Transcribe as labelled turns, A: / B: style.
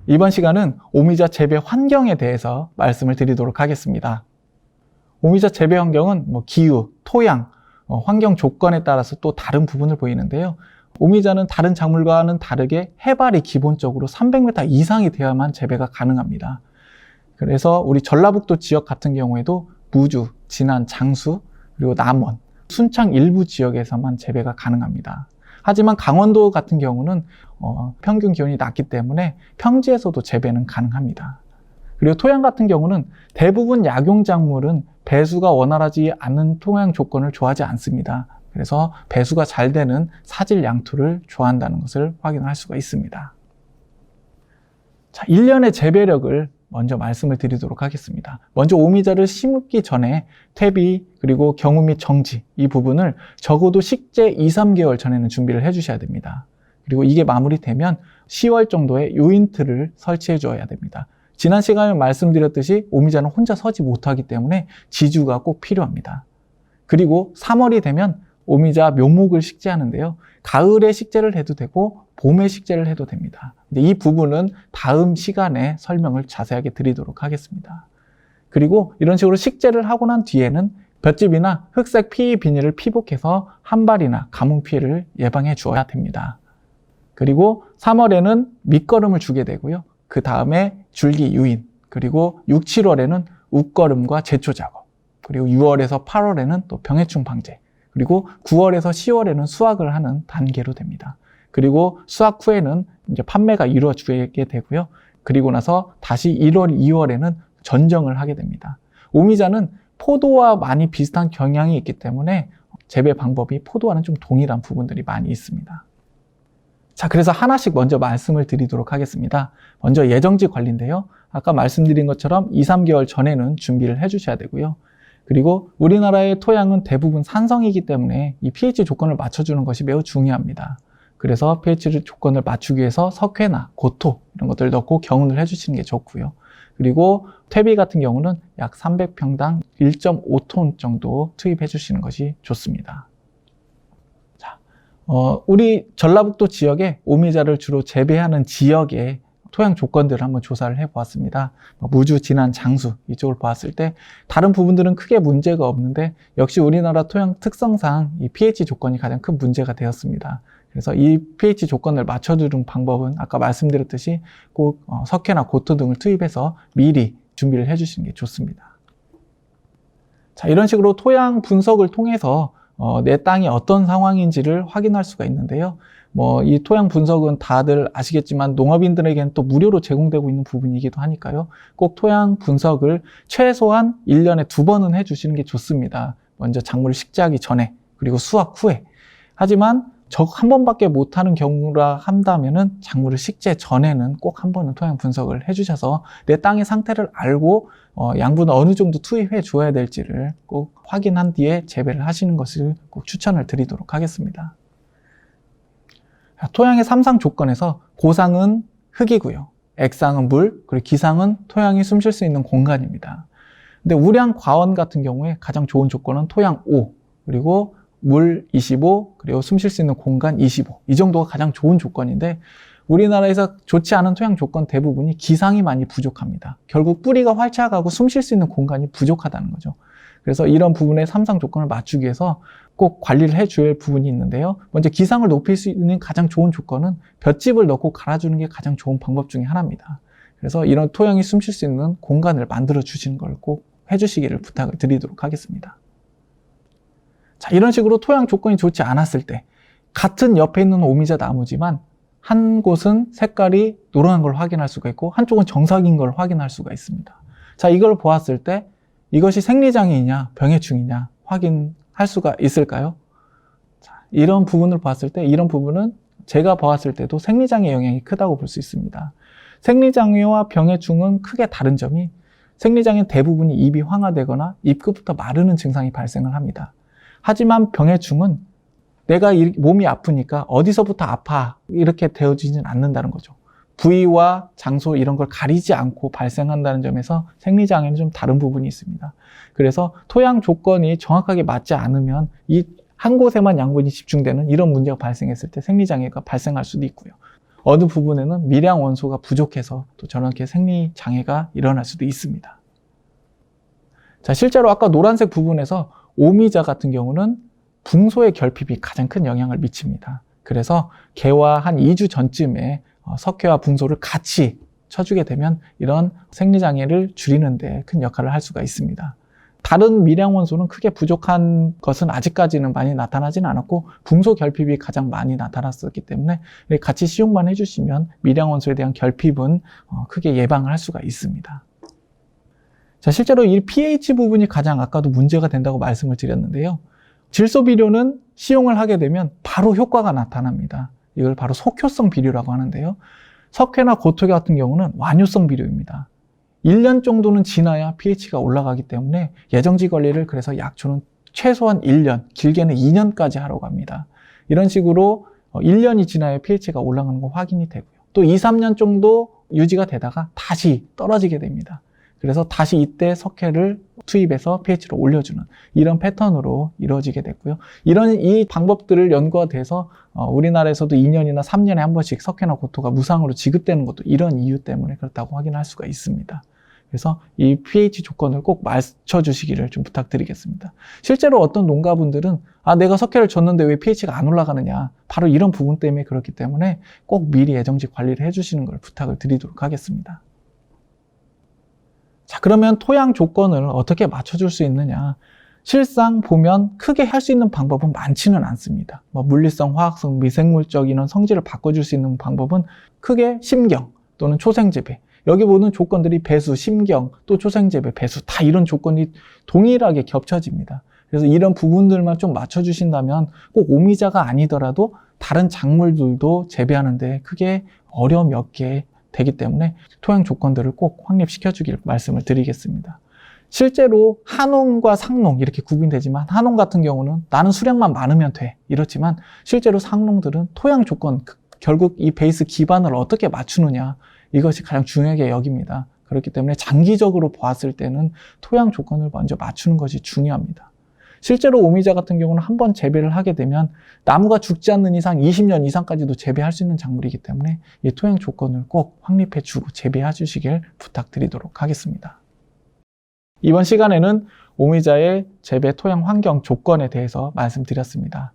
A: 이번 시간은 오미자 재배 환경에 대해서 말씀을 드리도록 하겠습니다. 오미자 재배 환경은 기후, 토양, 환경 조건에 따라서 또 다른 부분을 보이는데요. 오미자는 다른 작물과는 다르게 해발이 기본적으로 300m 이상이 되어야만 재배가 가능합니다. 그래서 우리 전라북도 지역 같은 경우에도 무주, 진안, 장수, 그리고 남원, 순창 일부 지역에서만 재배가 가능합니다. 하지만 강원도 같은 경우는 평균 기온이 낮기 때문에 평지에서도 재배는 가능합니다. 그리고 토양 같은 경우는 대부분 약용작물은 배수가 원활하지 않은 토양 조건을 좋아하지 않습니다. 그래서 배수가 잘 되는 사질 양토를 좋아한다는 것을 확인할 수가 있습니다. 자, 1년의 재배력을 먼저 말씀을 드리도록 하겠습니다. 먼저 오미자를 심기 전에 퇴비 그리고 경우 및 정지 이 부분을 적어도 식재 2-3개월 전에는 준비를 해 주셔야 됩니다. 그리고 이게 마무리되면 10월 정도의 유인트를 설치해 줘야 됩니다. 지난 시간에 말씀드렸듯이 오미자는 혼자 서지 못하기 때문에 지주가 꼭 필요합니다. 그리고 3월이 되면 오미자 묘목을 식재하는데요. 가을에 식재를 해도 되고 봄에 식재를 해도 됩니다. 이 부분은 다음 시간에 설명을 자세하게 드리도록 하겠습니다. 그리고 이런 식으로 식재를 하고 난 뒤에는 볏짚이나 흑색 PE 비닐을 피복해서 한발이나 가뭄 피해를 예방해 주어야 됩니다. 그리고 3월에는 밑거름을 주게 되고요. 그 다음에 줄기 유인, 그리고 6, 7월에는 웃거름과 제초 작업, 그리고 6월에서 8월에는 또 병해충 방제, 그리고 9월에서 10월에는 수확을 하는 단계로 됩니다. 그리고 수확 후에는 이제 판매가 이루어지게 되고요. 그리고 나서 다시 1월, 2월에는 전정을 하게 됩니다. 오미자는 포도와 많이 비슷한 경향이 있기 때문에 재배 방법이 포도와는 좀 동일한 부분들이 많이 있습니다. 자, 그래서 하나씩 먼저 말씀을 드리도록 하겠습니다. 먼저 예정지 관리인데요. 아까 말씀드린 것처럼 2-3개월 전에는 준비를 해 주셔야 되고요. 그리고 우리나라의 토양은 대부분 산성이기 때문에 이 pH 조건을 맞춰주는 것이 매우 중요합니다. 그래서 pH 조건을 맞추기 위해서 석회나 고토 이런 것들을 넣고 경운을 해주시는 게 좋고요. 그리고 퇴비 같은 경우는 약 300평당 1.5톤 정도 투입해 주시는 것이 좋습니다. 자, 우리 전라북도 지역에 오미자를 주로 재배하는 지역의 토양 조건들을 한번 조사를 해보았습니다. 무주, 진안, 장수 이쪽을 보았을 때 다른 부분들은 크게 문제가 없는데 역시 우리나라 토양 특성상 이 pH 조건이 가장 큰 문제가 되었습니다. 그래서 이 pH 조건을 맞춰주는 방법은 아까 말씀드렸듯이 꼭 석회나 고토 등을 투입해서 미리 준비를 해주시는 게 좋습니다. 자, 이런 식으로 토양 분석을 통해서 내 땅이 어떤 상황인지를 확인할 수가 있는데요. 이 토양 분석은 다들 아시겠지만 농업인들에게는 또 무료로 제공되고 있는 부분이기도 하니까요. 꼭 토양 분석을 최소한 1년에 2번은 해주시는 게 좋습니다. 먼저 작물을 식재하기 전에 그리고 수확 후에. 하지만 한 번밖에 못하는 경우라 한다면은 작물을 식재 전에는 꼭 한 번은 토양 분석을 해주셔서 내 땅의 상태를 알고 양분을 어느 정도 투입해 줘야 될지를 꼭 확인한 뒤에 재배를 하시는 것을 꼭 추천을 드리도록 하겠습니다. 토양의 3상 조건에서 고상은 흙이고요. 액상은 물, 그리고 기상은 토양이 숨쉴 수 있는 공간입니다. 근데 우량 과원 같은 경우에 가장 좋은 조건은 토양 5, 그리고 물 25, 그리고 숨쉴 수 있는 공간 25. 이 정도가 가장 좋은 조건인데 우리나라에서 좋지 않은 토양 조건 대부분이 기상이 많이 부족합니다. 결국 뿌리가 활착하고 숨쉴 수 있는 공간이 부족하다는 거죠. 그래서 이런 부분의 3상 조건을 맞추기 위해서 꼭 관리를 해줘야 할 부분이 있는데요. 먼저 기상을 높일 수 있는 가장 좋은 조건은 볏짚을 넣고 갈아주는 게 가장 좋은 방법 중에 하나입니다. 그래서 이런 토양이 숨쉴 수 있는 공간을 만들어 주시는 걸 꼭 해주시기를 부탁을 드리도록 하겠습니다. 자, 이런 식으로 토양 조건이 좋지 않았을 때 같은 옆에 있는 오미자 나무지만 한 곳은 색깔이 노란한 걸 확인할 수가 있고 한쪽은 정석인 걸 확인할 수가 있습니다. 자, 이걸 보았을 때 이것이 생리장애이냐 병해충이냐 확인할 수가 있을까요? 자, 이런 부분을 봤을 때 이런 부분은 제가 보았을 때도 생리장애 영향이 크다고 볼 수 있습니다. 생리장애와 병해충은 크게 다른 점이 생리장애 대부분이 입이 황화되거나 입 끝부터 마르는 증상이 발생을 합니다. 하지만 병해충은 내가 몸이 아프니까 어디서부터 아파 이렇게 되어지진 않는다는 거죠. 부위와 장소 이런 걸 가리지 않고 발생한다는 점에서 생리장애는 좀 다른 부분이 있습니다. 그래서 토양 조건이 정확하게 맞지 않으면 이 한 곳에만 양분이 집중되는 이런 문제가 발생했을 때 생리장애가 발생할 수도 있고요. 어느 부분에는 미량 원소가 부족해서 또 저렇게 생리 장애가 일어날 수도 있습니다. 자, 실제로 아까 노란색 부분에서 오미자 같은 경우는 붕소의 결핍이 가장 큰 영향을 미칩니다. 그래서 개화 한 2주 전쯤에 석회와 붕소를 같이 쳐주게 되면 이런 생리장애를 줄이는 데 큰 역할을 할 수가 있습니다. 다른 미량 원소는 크게 부족한 것은 아직까지는 많이 나타나지는 않았고 붕소 결핍이 가장 많이 나타났었기 때문에 같이 시용만 해주시면 미량 원소에 대한 결핍은 크게 예방을 할 수가 있습니다. 자, 실제로 이 pH 부분이 가장 아까도 문제가 된다고 말씀을 드렸는데요. 질소 비료는 시용을 하게 되면 바로 효과가 나타납니다. 이걸 바로 속효성 비료라고 하는데요. 석회나 고토 같은 경우는 완효성 비료입니다. 1년 정도는 지나야 pH가 올라가기 때문에 예정지 관리를 그래서 약초는 최소한 1년, 길게는 2년까지 하라고 합니다. 이런 식으로 1년이 지나야 pH가 올라가는 거 확인이 되고요. 또 2, 3년 정도 유지가 되다가 다시 떨어지게 됩니다. 그래서 다시 이때 석회를 투입해서 pH를 올려주는 이런 패턴으로 이루어지게 됐고요. 이 방법들을 연구가 돼서 우리나라에서도 2년이나 3년에 한 번씩 석회나 고토가 무상으로 지급되는 것도 이런 이유 때문에 그렇다고 확인할 수가 있습니다. 그래서 이 pH 조건을 꼭 맞춰주시기를 좀 부탁드리겠습니다. 실제로 어떤 농가분들은 내가 석회를 줬는데 왜 pH가 안 올라가느냐, 바로 이런 부분 때문에 그렇기 때문에 꼭 미리 예정지 관리를 해주시는 걸 부탁을 드리도록 하겠습니다. 자, 그러면 토양 조건을 어떻게 맞춰줄 수 있느냐? 실상 보면 크게 할 수 있는 방법은 많지는 않습니다. 물리성, 화학성, 미생물적 이런 성질을 바꿔줄 수 있는 방법은 크게 심경 또는 초생재배, 여기 보는 조건들이 배수, 심경, 또 초생재배, 배수 다 이런 조건이 동일하게 겹쳐집니다. 그래서 이런 부분들만 좀 맞춰주신다면 꼭 오미자가 아니더라도 다른 작물들도 재배하는데 크게 어려움이 없게 되기 때문에 토양 조건들을 꼭 확립시켜 주길 말씀을 드리겠습니다. 실제로 한농과 상농 이렇게 구분되지만 한농 같은 경우는 나는 수량만 많으면 돼 이렇지만 실제로 상농들은 토양 조건, 결국 이 베이스 기반을 어떻게 맞추느냐, 이것이 가장 중요하게 여깁니다. 그렇기 때문에 장기적으로 보았을 때는 토양 조건을 먼저 맞추는 것이 중요합니다. 실제로 오미자 같은 경우는 한번 재배를 하게 되면 나무가 죽지 않는 이상 20년 이상까지도 재배할 수 있는 작물이기 때문에 이 토양 조건을 꼭 확립해 주고 재배해 주시길 부탁드리도록 하겠습니다. 이번 시간에는 오미자의 재배 토양 환경 조건에 대해서 말씀드렸습니다.